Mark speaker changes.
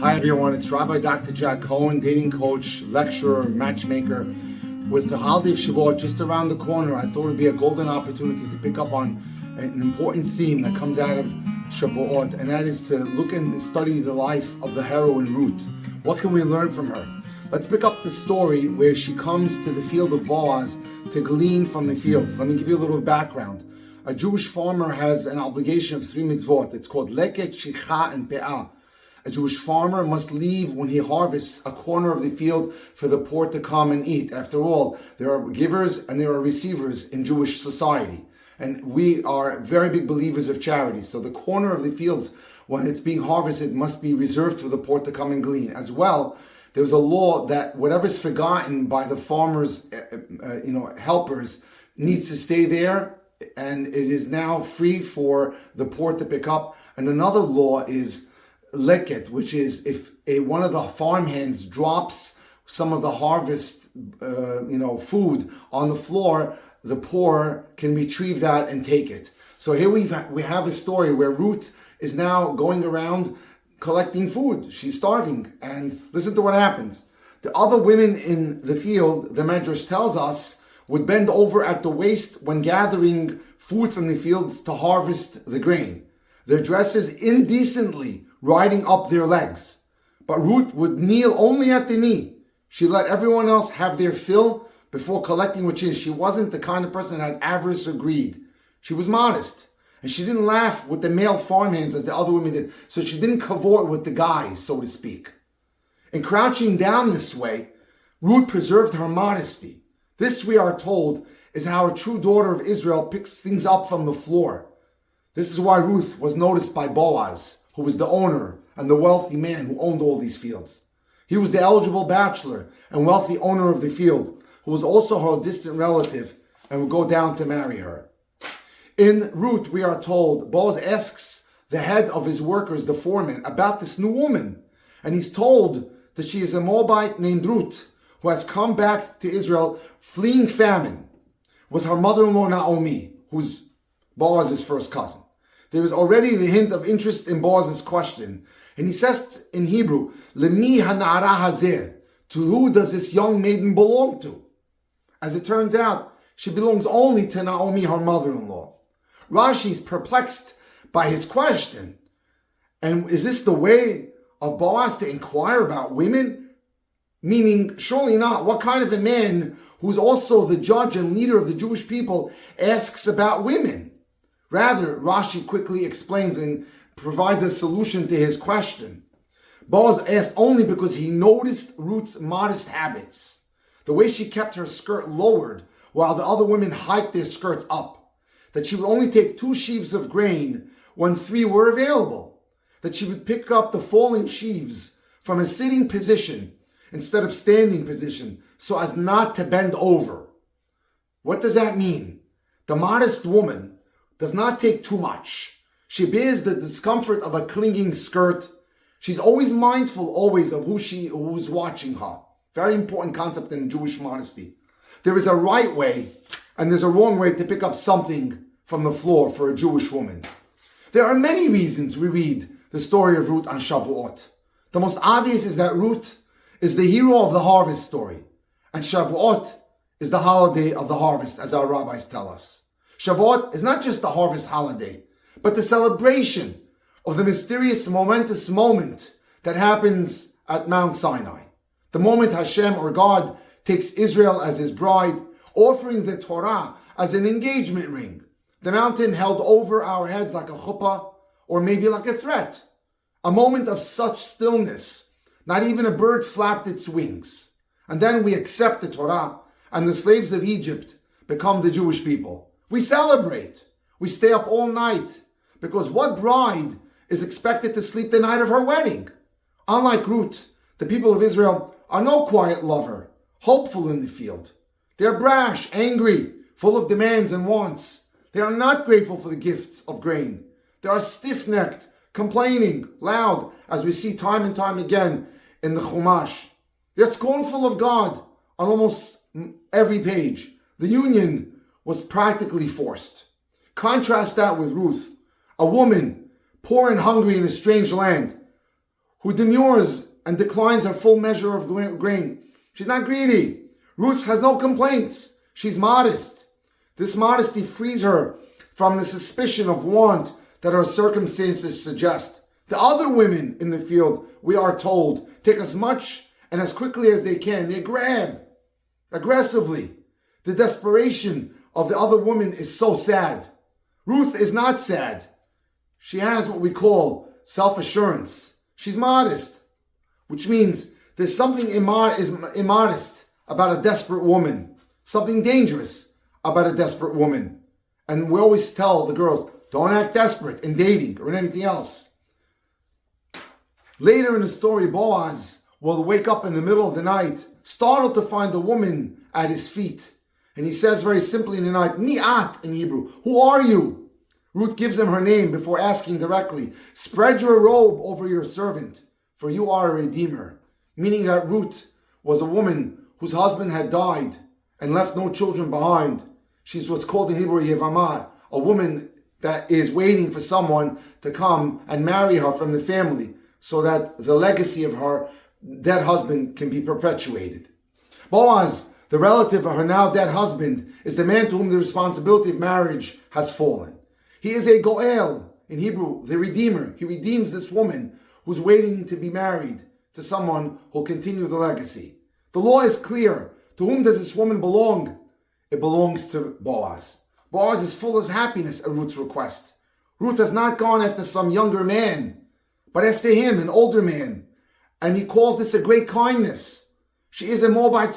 Speaker 1: Hi everyone, it's Rabbi Dr. Jack Cohen, dating coach, lecturer, matchmaker. With the holiday of Shavuot just around the corner, I thought it would be a golden opportunity to pick up on an important theme that comes out of Shavuot, and that is to look and study the life of the heroine Ruth. What can we learn from her? Let's pick up the story where she comes to the field of Boaz to glean from the fields. Let me give you a little background. A Jewish farmer has an obligation of 3 mitzvot. It's called leket, shicha, and pe'ah. A Jewish farmer must leave when he harvests a corner of the field for the poor to come and eat. After all, there are givers and there are receivers in Jewish society. And we are very big believers of charity. So the corner of the fields, when it's being harvested, must be reserved for the poor to come and glean. As well, there's a law that whatever's forgotten by the farmer's helpers needs to stay there, and it is now free for the poor to pick up. And another law is leket, which is if one of the farmhands drops some of the harvest, food on the floor, the poor can retrieve that and take it. So here we have a story where Ruth is now going around collecting food. She's starving, and listen to what happens. The other women in the field, the Medrash tells us, would bend over at the waist when gathering food from the fields to harvest the grain. Their dresses indecently riding up their legs. But Ruth would kneel only at the knee. She let everyone else have their fill before collecting what she is. She wasn't the kind of person that had avarice or greed. She was modest. And she didn't laugh with the male farmhands as the other women did. So she didn't cavort with the guys, so to speak. In crouching down this way, Ruth preserved her modesty. This, we are told, is how a true daughter of Israel picks things up from the floor. This is why Ruth was noticed by Boaz, who was the owner and the wealthy man who owned all these fields. He was the eligible bachelor and wealthy owner of the field, who was also her distant relative and would go down to marry her. In Ruth, we are told, Boaz asks the head of his workers, the foreman, about this new woman. And he's told that she is a Moabite named Ruth, who has come back to Israel fleeing famine with her mother-in-law Naomi, who's Boaz's first cousin. There is already the hint of interest in Boaz's question. And he says in Hebrew, Lemi hana'ara hazeh, to who does this young maiden belong to? As it turns out, she belongs only to Naomi, her mother-in-law. Rashi is perplexed by his question. And is this the way of Boaz to inquire about women? Meaning, surely not. What kind of a man who's also the judge and leader of the Jewish people asks about women? Rather, Rashi quickly explains and provides a solution to his question. Boaz asked only because he noticed Ruth's modest habits. The way she kept her skirt lowered while the other women hiked their skirts up. That she would only take 2 sheaves of grain when 3 were available. That she would pick up the falling sheaves from a sitting position instead of standing position so as not to bend over. What does that mean? The modest woman does not take too much. She bears the discomfort of a clinging skirt. She's always mindful of who's watching her. Very important concept in Jewish modesty. There is a right way and there's a wrong way to pick up something from the floor for a Jewish woman. There are many reasons we read the story of Ruth on Shavuot. The most obvious is that Ruth is the hero of the harvest story. And Shavuot is the holiday of the harvest, as our rabbis tell us. Shavuot is not just the harvest holiday, but the celebration of the mysterious, momentous moment that happens at Mount Sinai. The moment Hashem, or God, takes Israel as his bride, offering the Torah as an engagement ring. The mountain held over our heads like a chuppah, or maybe like a threat. A moment of such stillness, not even a bird flapped its wings. And then we accept the Torah, and the slaves of Egypt become the Jewish people. We celebrate. We stay up all night. Because what bride is expected to sleep the night of her wedding? Unlike Ruth, the people of Israel are no quiet lover, hopeful in the field. They are brash, angry, full of demands and wants. They are not grateful for the gifts of grain. They are stiff-necked, complaining, loud, as we see time and time again in the Chumash. They are scornful of God on almost every page. The union was practically forced. Contrast that with Ruth, a woman poor and hungry in a strange land. who demurs and declines her full measure of grain. She's not greedy. Ruth has no complaints. She's modest. This modesty frees her from the suspicion of want that her circumstances suggest. The other women in the field, we are told, take as much and as quickly as they can. They grab aggressively. The desperation of the other woman is so sad. Ruth is not sad. She has what we call self-assurance. She's modest, which means there's something immodest about a desperate woman, something dangerous about a desperate woman. And we always tell the girls, don't act desperate in dating or in anything else. Later in the story, Boaz will wake up in the middle of the night, startled to find the woman at his feet. And he says very simply in the night, Ni'at in Hebrew, who are you? Ruth gives him her name before asking directly, spread your robe over your servant, for you are a redeemer. Meaning that Ruth was a woman whose husband had died and left no children behind. She's what's called in Hebrew Yevamah, a woman that is waiting for someone to come and marry her from the family so that the legacy of her dead husband can be perpetuated. Boaz, the relative of her now dead husband, is the man to whom the responsibility of marriage has fallen. He is a Goel, in Hebrew, the Redeemer. He redeems this woman who's waiting to be married to someone who'll continue the legacy. The law is clear. To whom does this woman belong? It belongs to Boaz. Boaz is full of happiness at Ruth's request. Ruth has not gone after some younger man, but after him, an older man. And he calls this a great kindness. She is a Moabite